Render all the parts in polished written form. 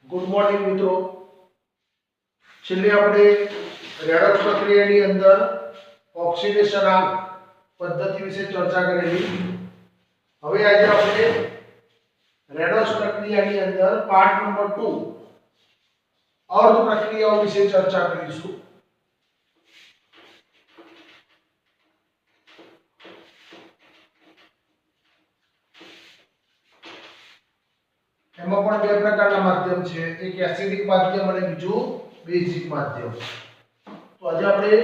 Good morning મિત્રો. છેલ્લે આપણે રેડોક્સ પ્રક્રિયાની અંદર ઓક્સિડેશનાંક પદ્ધતિ વિશે ચર્ચા કરેલી. હવે આજે આપણે રેડોક્સ પ્રક્રિયાની અંદર પાર્ટ નંબર 2 અર્ધ પ્રક્રિયાઓ વિશે ચર્ચા કરીશું. એમાં પણ બે પ્રકારના માધ્યમ છે, એક એસિડિક માધ્યમ અને બીજું બેઝિક માધ્યમ. તો આજે આપણે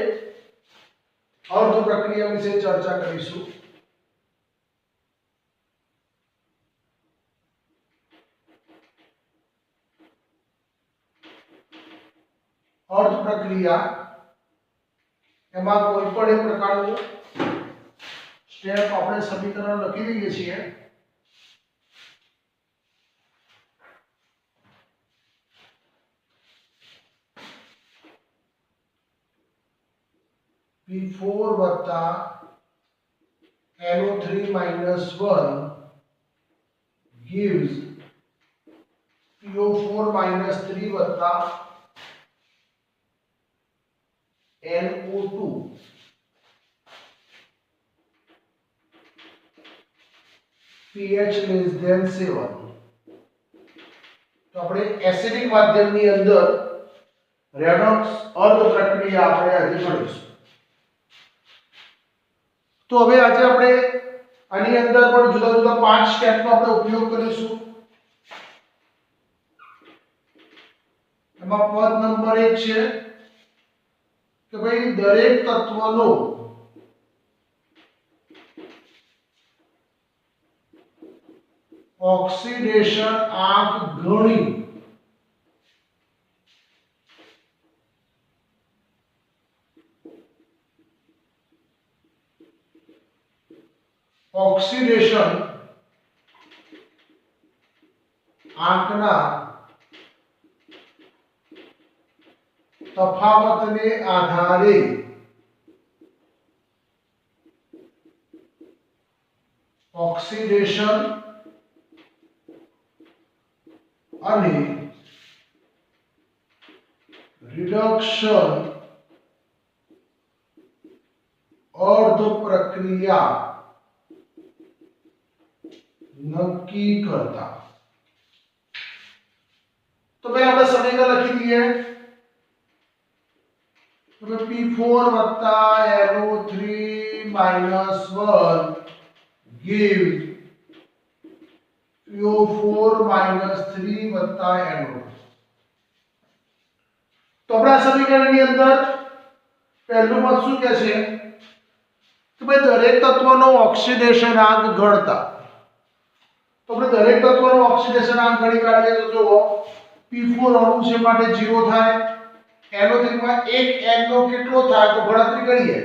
અર્ધ પ્રક્રિયા વિશે ચર્ચા કરીશું. અર્ધ પ્રક્રિયા એમાં કોઈ પણ એક પ્રકારનું સ્ટેપ આપણે સમીકરણ લખી દઈએ છીએ. P4 વત્તા NO3 minus 1 gives PO4 minus 3 વત્તા NO2 pH less than 7. તો આપણે એસિડિક માધ્યમની અંદર રેડોક્સ અર્ધ પ્રક્રિયા આપણે આજે ભણીશું. તો હવે આજે આપણે આની અંદર પણ જુદા જુદા 5 સ્ટેપનો આપણે ઉપયોગ કરીશું. એમાં પદ નંબર 1 છે કે ભાઈ દરેક તત્વનો ઓક્સિડેશન આંક ગણી ઓક્સિડેશન આંકના તફાવતને આધારે ઓક્સિડેશન અને રિડક્શન અર્ધ પ્રક્રિયા નક્કી કરતા. તો ભાઈ આપણે સમીકરણ લખી દઈએ. તો P4 વત્તા NO3 minus 1 give PO4 minus 3 વત્તા NO2. તો આપણા સમીકરણની અંદર પહેલું પદ શું કહે છે કે ભાઈ દરેક તત્વનો ઓક્સિડેશન આંક ગણતા. તો આપણે દરેક તત્વનો ઓક્સિડેશન આંક ગણી કાઢીએ તો જુઓ P4 અણુ છે માટે 0 થાય. NO3 માં 1 NO કેટલો થાય તો ગણતરી કરીએ.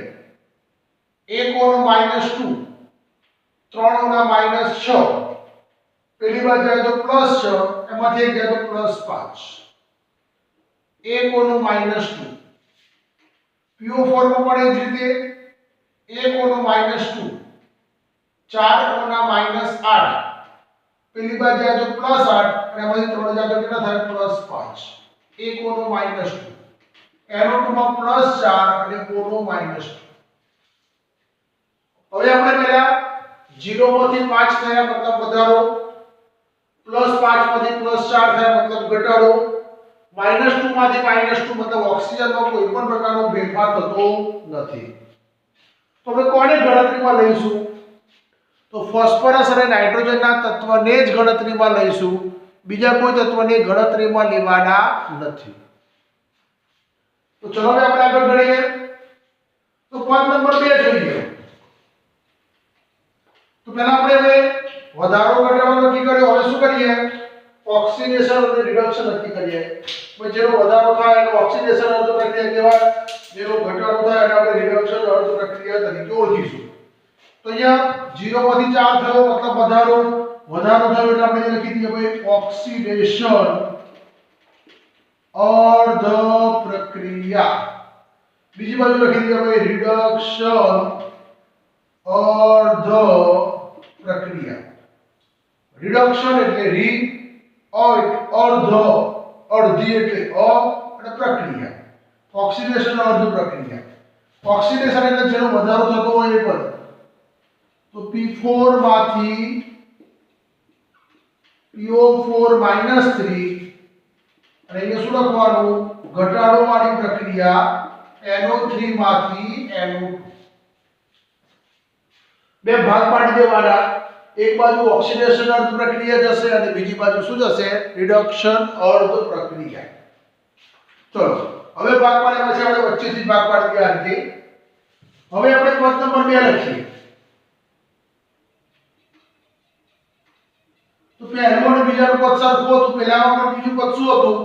1 ઓનો -2, 3 ઓના -6, પેલી બાજુ જાય તો +6, એમાંથી એક જાય તો +5. 1 ઓનો -2 PO4 માં પણ એ જ રીતે 1 ઓનો -2, 4 ઓના -8, પેલી બાજુ જાય તો +8 અને એમાંથી 3 જાય તો કેટલા થાય +5. 1 ઓનો -2, NO2 માં +4 અને ઓનો -2. હવે આપણે પહેલા 0 માંથી 5 થયા મતલબ વધારો, +5 માંથી +4 થયા મતલબ ઘટાડો, -2 માંથી -2 મતલબ ઓક્સિજનમાં કોઈ પણ પ્રકારનો ફેરફાર થતો નથી. તો હવે કોને ગણતરીમાં લઈશું? તો ફોસ્ફરસ અને નાઇટ્રોજનના તત્વને જ ગણતરીમાં લઈશું, બીજા કોઈ તત્વને ગણતરીમાં લેવાના નથી. તો ચલો હવે આપણે આગળ ગણીએ. તો પદ નંબર 2 જોઈએ. તો પહેલા આપણે હવે વધારો ઘટાડો નક્કી કર્યો. હવે શું કરીએ? ઓક્સિડેશન અને રિડક્શન નક્કી કરીએ. પછી જેનો વધારો થાય એનો ઓક્સિડેશન અર્ધ પ્રક્રિયા કહેવાય, જેનો ઘટાડો થાય એને આપણે રિડક્શન અર્ધ પ્રક્રિયા તરીકે ઓળખીશું. તો અહીંયા 0 માંથી 4 થયો મતલબ વધારો, વધારો થયો એટલે આપણે લખી દઈએ ભાઈ ઓક્સિડેશન અર્ધ પ્રક્રિયા. બીજી બાજુ લખી દઈએ ભાઈ રિડક્શન અર્ધ પ્રક્રિયા. રિડક્શન એટલે રી અર્ધ અડધી એટલે અને પ્રક્રિયા, ઓક્સિડેશન અર્ધ પ્રક્રિયા. ઓક્સિડેશન એટલે જેનો વધારો થતો હોય એ પદ. તો P4 માંથી PO4 -3 અને અહીંયા શું લખવાનું? ઘટાડો વાળી પ્રક્રિયા NO3 માંથી NO2. બે ભાગ પાડી દેવાના. એક બાજુ ઓક્સિડેશન અર્ધ પ્રક્રિયા જશે અને બીજી બાજુ શું જશે? રિડક્શન અર્ધ પ્રક્રિયા. ચલો હવે ભાગ પાડ્યા પછી આપણે વચ્ચેથી ભાગ પાડી દઈએ આ રીતે. હવે આપણે પદ નંબર 2 લખીએ. તો પહેલું અને બીજાનું પદ સરખું હતું. પહેલામાં પણ બીજું પદ શું હતું?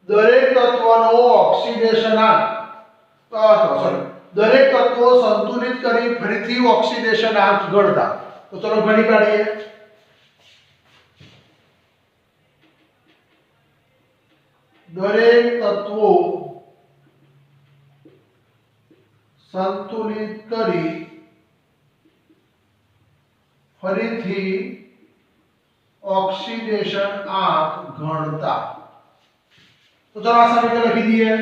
દરેક તત્વનો ઓક્સિડેશનાંક દરેક તત્વો સંતુલિત કરી ફરીથી ઓક્સિડેશનાંક ગણતા. તો ચલો ગણી કાઢીએ. દરેક તત્વો સંતુલિત કરી ફરીથી ઓક્સિડેશન આંક ગણતા. તો ચલો આ સમીકરણ લખી દઈએ.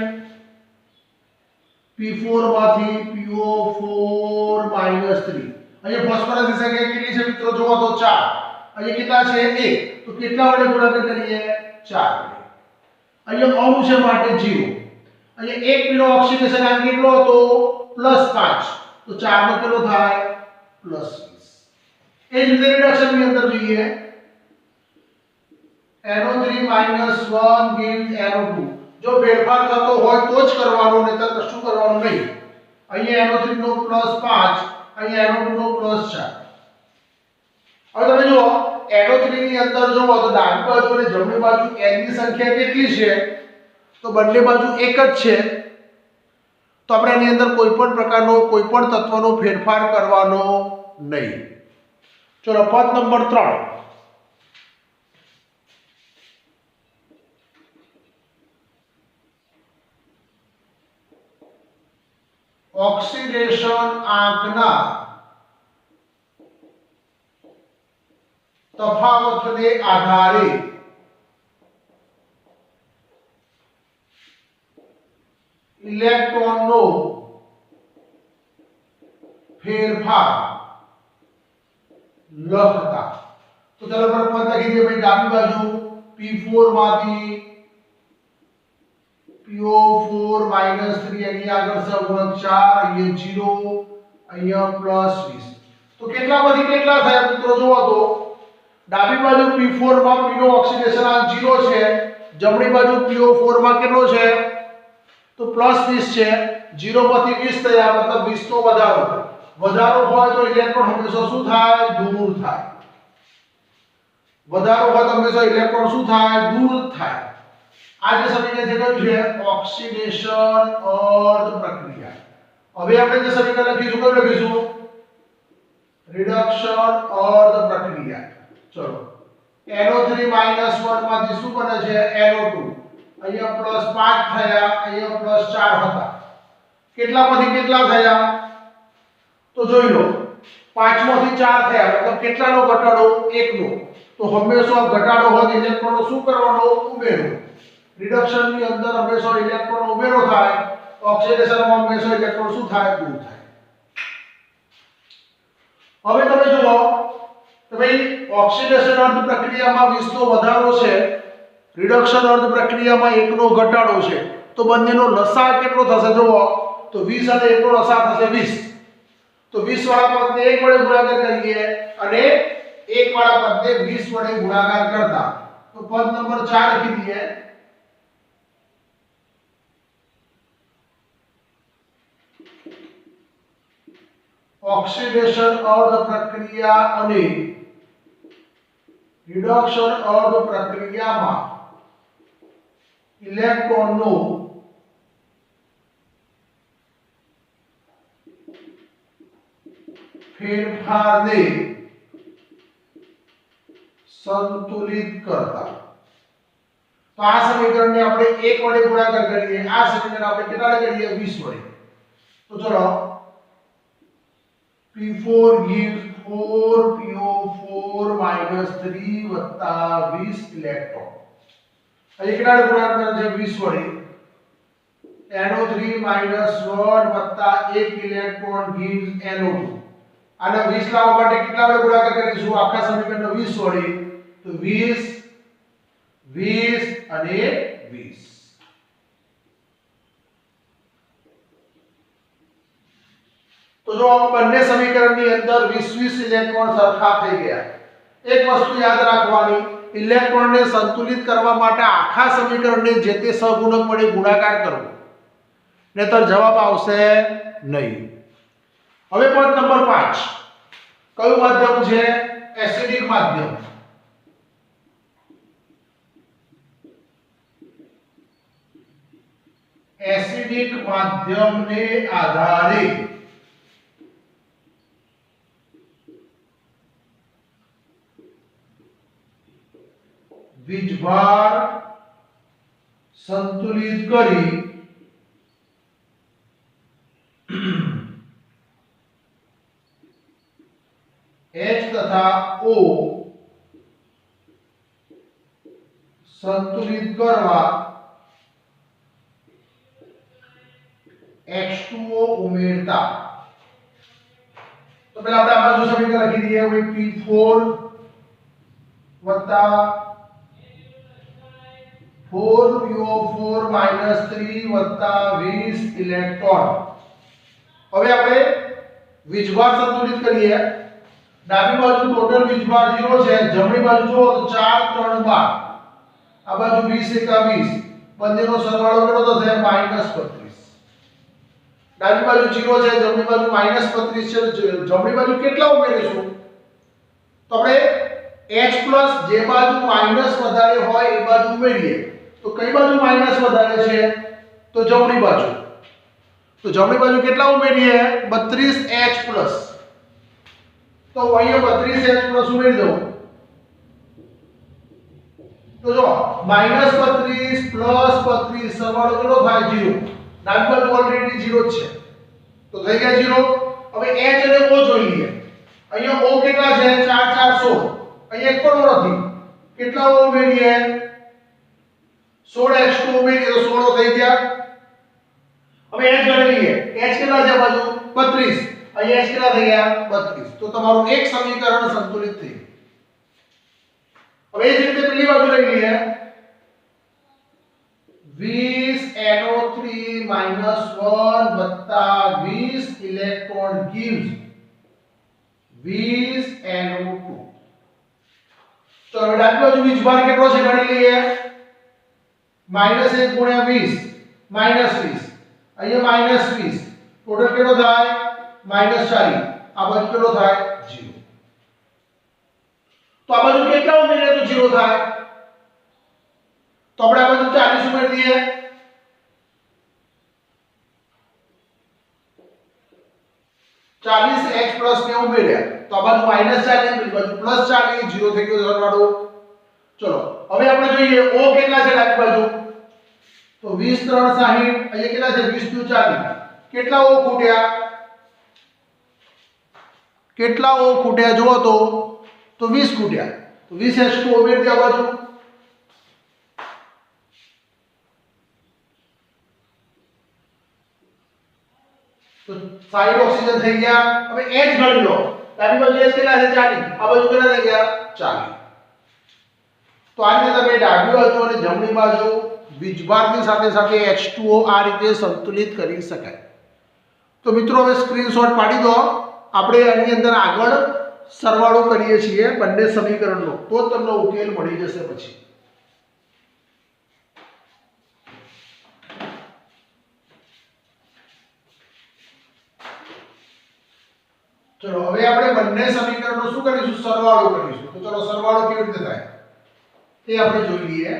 P4 માંથી PO4 -3. અહીંયા ફોસ્ફરસની સંખ્યા કેટલી છે મિત્રો? જુઓ તો 4. અહીંયા કેટલા છે? 1. તો કેટલા વડે ગુણાકાર કરીએ? 4 વડે. અહીંયા અણુ છે માટે 0. અહીંયા 1 નો ઓક્સિડેશન આંક કેટલો હતો? +5. તો 4 નો કેટલો થાય? +20. એ જ રીતે રિડક્શન ની અંદર જોઈએ. NO3 -1 gives NO2. જો ફેરફાર થતો હોય તો જ કરવાનો, નહીતર કશું કરવાનું નહીં. અહીંયા NO3 નો +5, અહીંયા NO2 નો +4. હવે તમે જુઓ NO3 ની અંદર જોવો તો ડાબી બાજુ અને જમણી બાજુ n ની સંખ્યા કેટલી છે? તો બંને બાજુ એક જ છે. તો આપણે એની અંદર કોઈ પણ પ્રકારનો કોઈ પણ તત્વનો ફેરફાર કરવાનો નહીં. ચલો પદ નંબર 3. ઓક્સિડેશન આંકના તફાવતને આધારે ઇલેક્ટ્રોનનો ફેરફાર લખતા. તો ચાલો પ્રથમ પદ લખી દઈએ ભાઈ. ડાબી બાજુ P4 માંથી PO4 -3 એની આગળ સહગુણક 4, અહીંયા 0, અહીંયા +20. તો કેટલામાંથી કેટલા થયા મિત્રો? જોવો તો ડાબી બાજુ P4 માં P નો ઓક્સિડેશન આંક 0 છે. જમણી બાજુ PO4 માં કેટલો છે? તો +20 છે. 0 માંથી 20 થયા, મતલબ 20 નો વધારો. વધારો હોય તો ઇલેક્ટ્રોન હંમેશા શું થાય? દૂર થાય. વધારો હોય તો હંમેશા ઇલેક્ટ્રોન શું થાય? દૂર થાય. આ જે સમીકરણ છે કયું છે? ઓક્સિડેશન અર્ધ પ્રક્રિયા. હવે આપણે જે સમીકરણ લખીશું કયું લખીશું? રિડક્શન અર્ધ પ્રક્રિયા. ચલો NO3 -1 માંથી શું બને છે? NO2. અહીંયા +5 થયા, અહીંયા +4 હતા. કેટલામાંથી કેટલા થયા? તો જોઈ લો 5 માંથી 4 થયા, મતલબ કેટલાનો ઘટાડો? 1 નો. તો હંમેશા ઘટાડો હોય ઇલેક્ટ્રોનનો શું કરવાનો? ઉમેરો. રિડક્શન ની અંદર હંમેશા ઇલેક્ટ્રોન ઉમેરો થાય. ઓક્સિડેશન માં હંમેશા ઇલેક્ટ્રોન શું થાય? દૂર થાય. હવે તમે જુઓ તો ભાઈ ઓક્સિડેશન અર્ધ પ્રક્રિયામાં 20 નો વધારો છે, રિડક્શન અર્ધ પ્રક્રિયામાં 1 નો ઘટાડો છે. તો બંનેનો લસાઅ કેટલો થશે? જુઓ તો 20 અને 1 નો લસાઅ થશે 20. તો 20 વાળા પદને 1 વડે ગુણાકાર કરીએ અને 1 વાળા પદને 20 વડે ગુણાકાર કરતા. તો પદ નંબર 4 લખી દઈએ. ઓક્સિડેશન અર્ધ પ્રક્રિયા અને રિડક્શન અર્ધ પ્રક્રિયામાં ઇલેક્ટ્રોનનો ફેરફારને સંતુલિત કરતા. તો આ સમીકરણને આપણે 1 વડે ગુણાકાર કરીએ. આ સમીકરણ આપણે કેટલા વડે કરીએ? 20 વડે. તો ચલો P4 gives 4 PO4 -3 20 ઇલેક્ટ્રોન. અહીં કેટલા ગુણાકાર છે 20 વડે NO3 -1 વત્તા 1 ઇલેક્ટ્રોન gives NO2 આને 20 લાવવા માટે કેટલા વડે ગુણાકાર કરીશું આખા સમીકરણનો 20 વડે તો 20 20 અને 20 તો જો બંને સમીકરણની અંદર 20 ઇલેક્ટ્રોન સરખા થઈ ગયા એક વસ્તુ યાદ રાખવાની ઇલેક્ટ્રોનને સંતુલિત કરવા માટે આખા સમીકરણને જે તે સહગુણક વડે ગુણાકાર કરવો નહીતર જવાબ આવશે નહીં હવે પોઈન્ટ નંબર 5 કયું માધ્યમ છે એસિડિક માધ્યમ એસિડિક માધ્યમને આધારે વીજભાર સંતુલિત કરી H તથા O સંતુલિત કરવા H2O ઉમેરતા તો પહેલા આપણે આ બાજુ સમીકરણ લખી દઈએ હવે P4 વત્તા 4PO4 3 વત્તા 20 ઇલેક્ટ્રોન હવે આપણે વીજભાર સંતુલિત કરીએ ડાબી બાજુ ટોટલ વીજભાર 0 છે જમણી બાજુ જુઓ તો 4 3 12 આ બાજુ 20 એકા 20 બંનેનો સરવાળો કેટલો થશે -35 ડાબી બાજુ 0 છે જમણી બાજુ -35 છે જમણી બાજુ કેટલા ઉમેરીશું તો આપણે H+ જે બાજુ માઈનસ વધારે હોય એ બાજુ ઉમેરીએ તો કઈ બાજુ માઈનસ વધારે છે તો જમણી બાજુ તો જમણી બાજુ કેટલા ઉમેરીએ 32H+ તો અહીંયા 32H+ ઉમેરી દો તો જો -32 + 32 સરવાળો કેટલો થાય 0 ડાબી બાજુ ઓલરેડી 0 જ છે તો થઈ ગયા 0 હવે H અને O જોઈ લઈએ અહીંયા O કેટલા છે 4 4 16 અહીંયા એક પણ નથી કેટલા O ઉમેરીએ 16H2 ઉમેરીએ તો 16 થઈ ગયા હવે H ગણી લઈએ H કેટલા છે બાજુ 32 અહીંયા H કેટલા થઈ ગયા 32 તો તમારું એક સમીકરણ સંતુલિત થઈ ગયું હવે એ જ રીતે પેલી બાજુ લઈ લઈએ 20NO3 -1 વત્તા 20 ઇલેક્ટ્રોન gives 20NO2 તો હવે ડાબી બાજુ વીજભાર કેટલો છે ગણી લઈએ -1 * 20 -20 અહીંયા -20 ટોટલ કેટલો થાય -40 આ બાજુ કેટલો થાય 0 તો આ બાજુ કેટલા ઉમેરીએ તો 0 થાય તો આપણે આ બાજુ 40 ઉમેરી દઈએ 40H+ ને ઉમેર્યા તો આ બાજુ -40 પેલી બાજુ +40 0 થઈ ગયો સરવાળો ચલો હવે આપણે જોઈએ O કેટલા છે ડાબી બાજુ તો 20 3 60 અહીંયા કેટલા છે 20 * 40 કેટલા O ખૂટ્યા જુઓ તો 20 ખૂટ્યા તો 20H2 ઉમેરી દે આ બાજુ તો 60 ઓક્સિજન થઈ ગયા હવે H ગણી લો ડાબી બાજુ H કેટલા છે 40 આ બાજુ કેટલા થઈ ગયા 40 તો આ રીતે તમે ડાબી બાજુ અને જમણી બાજુ વીજભારની સાથે સાથે H2O આ રીતે સંતુલિત કરી શકાય તો મિત્રો હવે સ્ક્રીનશોટ પાડી દો આપણે આની અંદર આગળ સરવાળો કરીએ છીએ બંને સમીકરણનો તો તમને ઉકેલ મળી જશે પછી ચલો હવે આપણે બંને સમીકરણનો શું કરીશું સરવાળો કરીશું તો ચલો સરવાળો કેવી રીતે થાય તે આપણે જોઈ લઈએ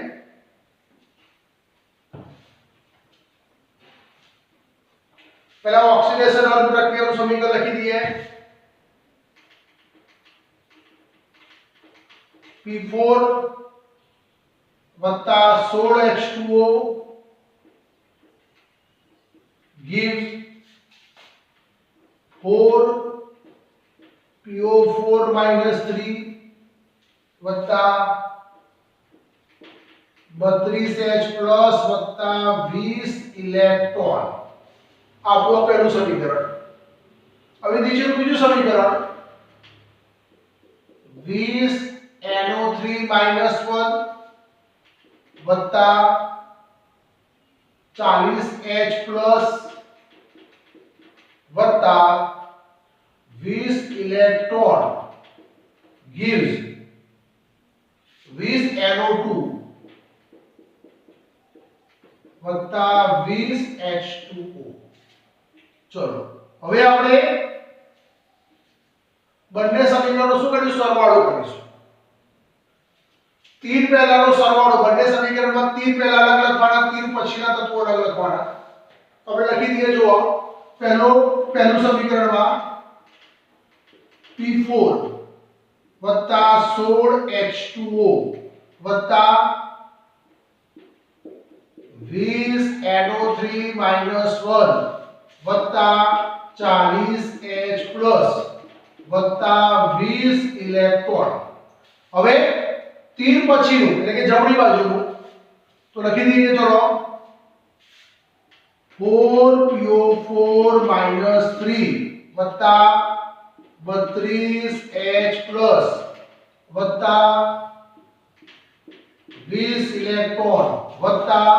પહેલા ઓક્સિડેશન અર્ધ પ્રક્રિયાનું સમીકરણ લખી દઈએ P4 + 16H2O gives 4PO4 - 3 વત્તા 32H પ્લસ વત્તા 20 ઇલેક્ટ્રોન આપણું પહેલું સમીકરણ. હવે નીચેનું બીજું સમીકરણ 20NO3 -1 વત્તા 40H પ્લસ વત્તા 20 ઇલેક્ટ્રોન gives 20NO2 વત્તા 20H2O. ચલો હવે આપણે બંને સમીકરણનો શું કરીશું? સરવાળો કરીશું. 3 પહેલાનો સરવાળો, બંને સમીકરણમાં 3 પહેલા અલગ લખવાના, 3 પછીના તત્વો અલગ લખવાના. તો આપણે લખી દઈએ. જુઓ, પહેલું સમીકરણમાં P4 વત્તા 16H2O વત્તા 20NO3 -1 વત્તા 40H પ્લસ વત્તા 20 ઇલેક્ટ્રોન. હવે 3 પછીનું એટલે કે જમણી બાજુનું તો લખી દઈએ. ચલો 4PO4 -3 વત્તા 32H પ્લસ વત્તા 20 ઇલેક્ટ્રોન વત્તા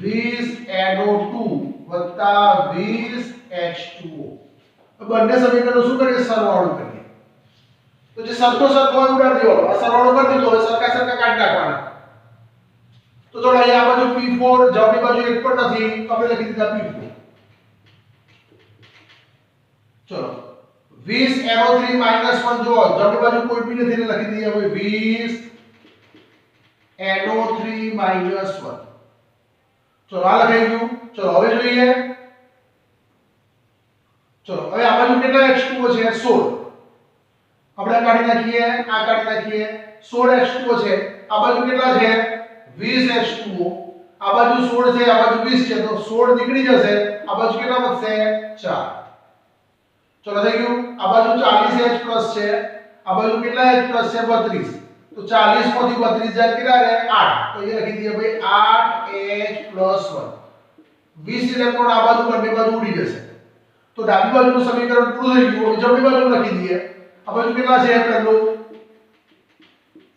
20NO2 વત્તા 20H2O. બંને સમીકરણો શું કરીએ? સરવાળો કરીએ. તો જે સરખો હોય ઉડાડી દેવાનો. આ સરવાળો કરી દીધો. હવે સરખા કાઢી નાખવાના. તો ચલો અહીંયા આ બાજુ P4, જમણી બાજુ એક પણ નથી, તો આપણે લખી દીધા P4. ચલો 20NO3 -1 જો જમણી બાજુ કોઈ બી નથી એટલે લખી દઈએ. હવે 20NO3 -1. ચલો આ લખાઈ ગયું. ચલો હવે જોઈએ. ચલો હવે આ બાજુ કેટલા H2O છે? 16. આપણે કાઢી નાખીએ, આ કાઢી નાખીએ. 16H2O છે. આ બાજુ કેટલા છે? 20H2O. આ બાજુ 16 છે, આ બાજુ 20 છે, તો 16 નીકળી જશે. આ બાજુ કેટલા વધશે? 4. ચલો થઈ ગયું. આ બાજુ 40H પ્લસ છે, આ બાજુ કેટલા H પ્લસ છે? 32. તો 40 માંથી 32 જાય કેટલા રહે? 8. તો એ લખી દઈએ ભાઈ 8H પ્લસ 1. 20 ઇલેક્ટ્રોન આ બાજુ બંને બાજુ ઉડી જશે. તો ડાબી બાજુનું સમીકરણ પૂરું થઈ ગયું. હવે જમણી બાજુ લખી દઈએ. આ બાજુ કેટલા છે? પહેલું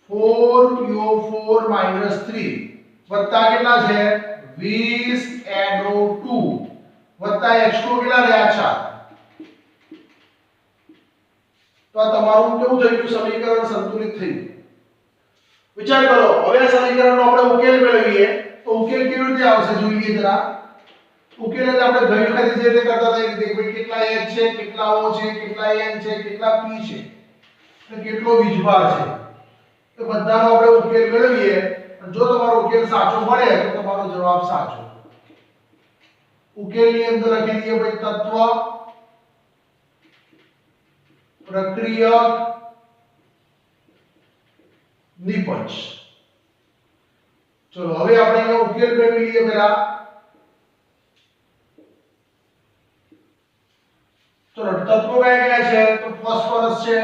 4PO4 -3 વત્તા કેટલા છે? 20NO2 વત્તા H2O કેટલા રહ્યા? 4. તો આ તમારું કેવું થઈ ગયું? સમીકરણ સંતુલિત થઈ ગયું. વિચાર કરો. હવે આ સમીકરણનો આપણે ઉકેલ મેળવીએ તો ઉકેલ કેવી રીતે આવશે જોઈએ જરા. ઉકેલ એટલે આપણે ગઈ વખતે જે રીતે કરતા હતા એ રીતે ભાઈ કેટલા H છે, કેટલા O છે, કેટલા N છે, કેટલા P છે અને કેટલો વીજભાર છે. તો બધાનો આપણે ઉકેલ મેળવીએ અને જો તમારો ઉકેલ સાચો મળે તો તમારો જવાબ સાચો. ઉકેલની અંદર લખી દઈએ ભાઈ તત્વ, પ્રક્રિયક, નિપજ. ચલો હવે આપણે અહીંયા ઉકેલ મેળવી લઈએ. પહેલા ચલો તત્વો કયા કયા છે? તો ફોસ્ફરસ છે,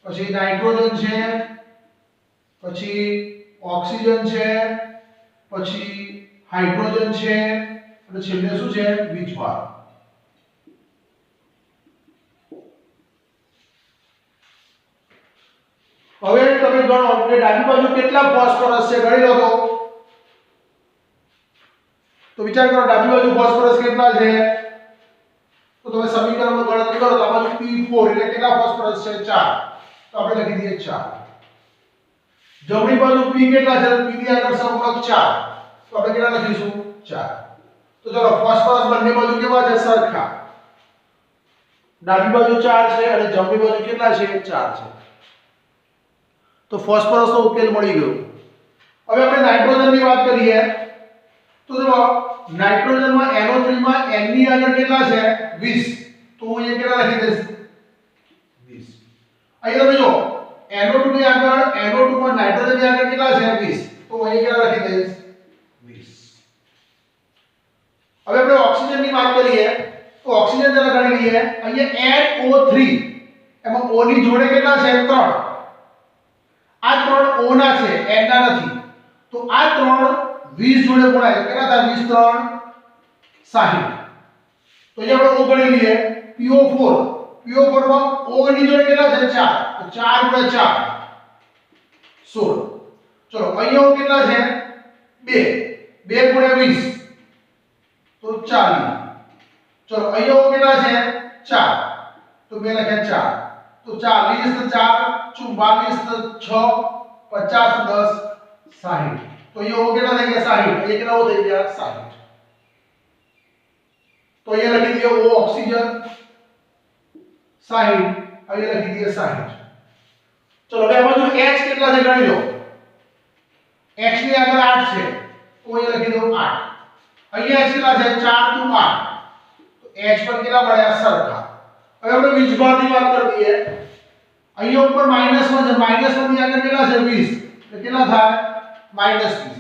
પછી નાઇટ્રોજન છે, પછી ઓક્સિજન છે, પછી હાઇડ્રોજન છે અને છેલ્લે શું છે? વીજભાર. હવે તમે ગણો કે ડાબી બાજુ કેટલા ફોસ્ફરસ છે? ગણી લો. તો વિચાર કરો ડાબી બાજુ ફોસ્ફરસ કેટલા છે? તો તમે સમીકરણમાં ગણતરી કરો તો આ બાજુ P4 એટલે કેટલા ફોસ્ફરસ છે? 4. તો આપણે લખી દઈએ 4. જમણી બાજુ P કેટલા છે? P ની આગળ સંપૂર્ણક 4. તો આપણે કેટલા લખીશું? 4. તો ચલો ફોસ્ફરસ બંને બાજુ કેવા છે? સરખા. ડાબી બાજુ 4 છે અને જમણી બાજુ કેટલા છે? 4 છે. તો ફોસ્ફરસનો ઉકેલ મળી ગયો. હવે આપણે નાઇટ્રોજનની વાત કરીએ તો જો નાઇટ્રોજનમાં NO3 માં N ની આગળ કેટલા છે? 20. તો હું અહીંયા કેટલા લખી દઈશ? 20. અહીંયા તમે જો NO2 ની આગળ NO2 માં નાઇટ્રોજન ની આગળ કેટલા છે? 20. તો હું અહીંયા કેટલા લખી દઈશ? 20. હવે આપણે ઓક્સિજનની વાત કરીએ તો ઓક્સિજન જરા ગણી લઈએ. અહીંયા NO3 એમાં O ની જોડે કેટલા છે? 3. આ ત્રણ O ના છે, N ના નથી. તો આ ત્રણ 20 જોડે ગુણાય તો કેટલા થાય? 20 3 60. તો અહીંયા આપણે O ગણી લઈએ. PO4 માં O ની જોડે કેટલા છે? 4. તો 4 ગુણ્યા 4 16. ચલો અહીંયા O કેટલા છે? 2. 2 ગુણ્યા 20 તો 40. ચલો અહીંયા O કેટલા છે? 4. તો 2 લખ્યા 4. तो 40 तो 4 44 तो 6 50 10 60. तो ये हो कितना થઈ ગયા? 60. ये कितना हो થઈ ગયા? 60. तो ये લખી દઈએ O ઓક્સિજન 60. અહીંયા લખી દઈએ 60. ચલો હવે આમાં જો H કેટલા છે ગણી લો. X ની આગળ 8 છે. તો અહીંયા લખી દો 8. અહીંયા H કેટલા છે? 4 * 8. તો H પર કેટલા મળ્યા? સરખા. હવે આપણે વીજભારની વાત કરી દઈએ. અહીંયા ઉપર -1 છે. -1 ની આગળ કેટલા છે? 20. તો કેટલા થાય? -20.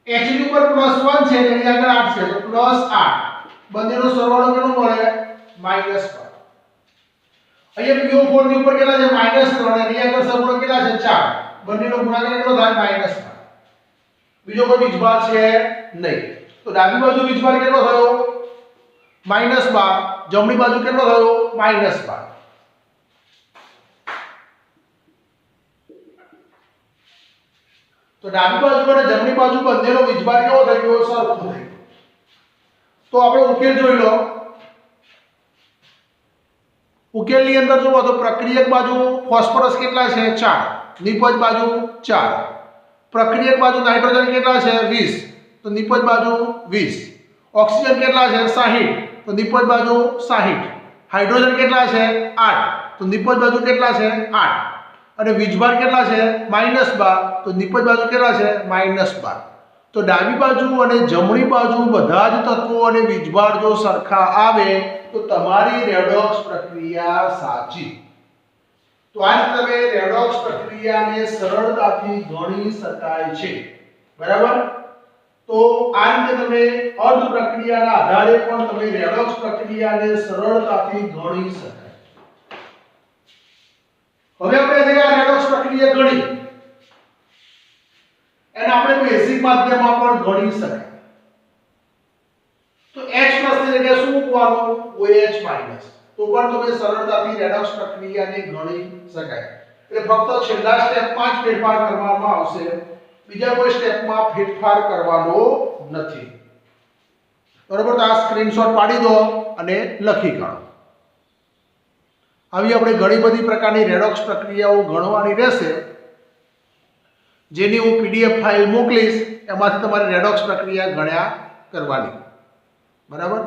H ની ઉપર +1 છે એની આગળ 8 છે તો +8. બંનેનો સરવાળો કેટલો મળે? -5. અહીંયા PO4 ની ઉપર કેટલા છે? -3 એની આગળ સરવાળો કેટલા છે? 4. બંનેનો ગુણાકાર કેટલો થાય? -5. બીજો કોઈ વીજભાર છે નહીં. તો ડાબી બાજુ વીજભાર કેટલો થયો? -12. જમણી બાજુ કેટલો થયો? -12. તો ડાબી બાજુ અને જમણી બાજુ બંનેનો વીજભાર કેવો થઈ ગયો? સરખો થઈ ગયો. તો આપણે ઉકેલ જોઈ લો. ઉકેલની અંદર જુઓ તો પ્રક્રિયક બાજુ ફોસ્ફરસ કેટલા છે? 4. નિપજ બાજુ 4. પ્રક્રિયક બાજુ નાઇટ્રોજન કેટલા છે? 20. તો નિપજ બાજુ 20. ઓક્સિજન કેટલા છે? 60. તો નિપજ બાજુ 60. હાઇડ્રોજન કેટલા છે? 8. તો નિપજ બાજુ કેટલા છે? 8. અને વીજભાર કેટલા છે? -12. તો નિપજ બાજુ કેટલા છે? -12. તો ડાબી બાજુ અને જમણી બાજુ બધા જ તત્વો અને વીજભાર જો સરખા આવે તો તમારી રેડોક્સ પ્રક્રિયા સાચી. તો આ રીતે તમે રેડોક્સ પ્રક્રિયાને સરળતાથી ગણી શકાય છે. બરાબર? તો આ રીતે તમે અર્ધ પ્રક્રિયાના આધારે પણ તમે રેડોક્સ પ્રક્રિયાને સરળતાથી ગણી શકાય. હવે આપણે જે આ રેડોક્સ પ્રક્રિયા ગણી એને આપણે બેઝિક માધ્યમમાં પણ ગણી શકાય. તો H+ ની જગ્યાએ શું મૂકવાનું? OH-. તો પણ તમે સરળતાથી રેડોક્સ પ્રક્રિયાને ગણી શકાય. એટલે ફક્ત છેલ્લા સ્ટેપમાં જ ફેરફાર કરવામાં આવશે. બીજા કોઈ સ્ટેપમાં ફેરફાર કરવાનો નથી. બરોબર? તો આ સ્ક્રીનશોટ પાડી દો અને લખી કાઢો. આવી આપણે ઘણી બધી પ્રકારની રેડોક્સ પ્રક્રિયાઓ ગણવાની રહેશે, જેની હું PDF ફાઇલ મોકલીશ. એમાંથી તમારે રેડોક્સ પ્રક્રિયા ગણ્યા કરવાની. બરાબર?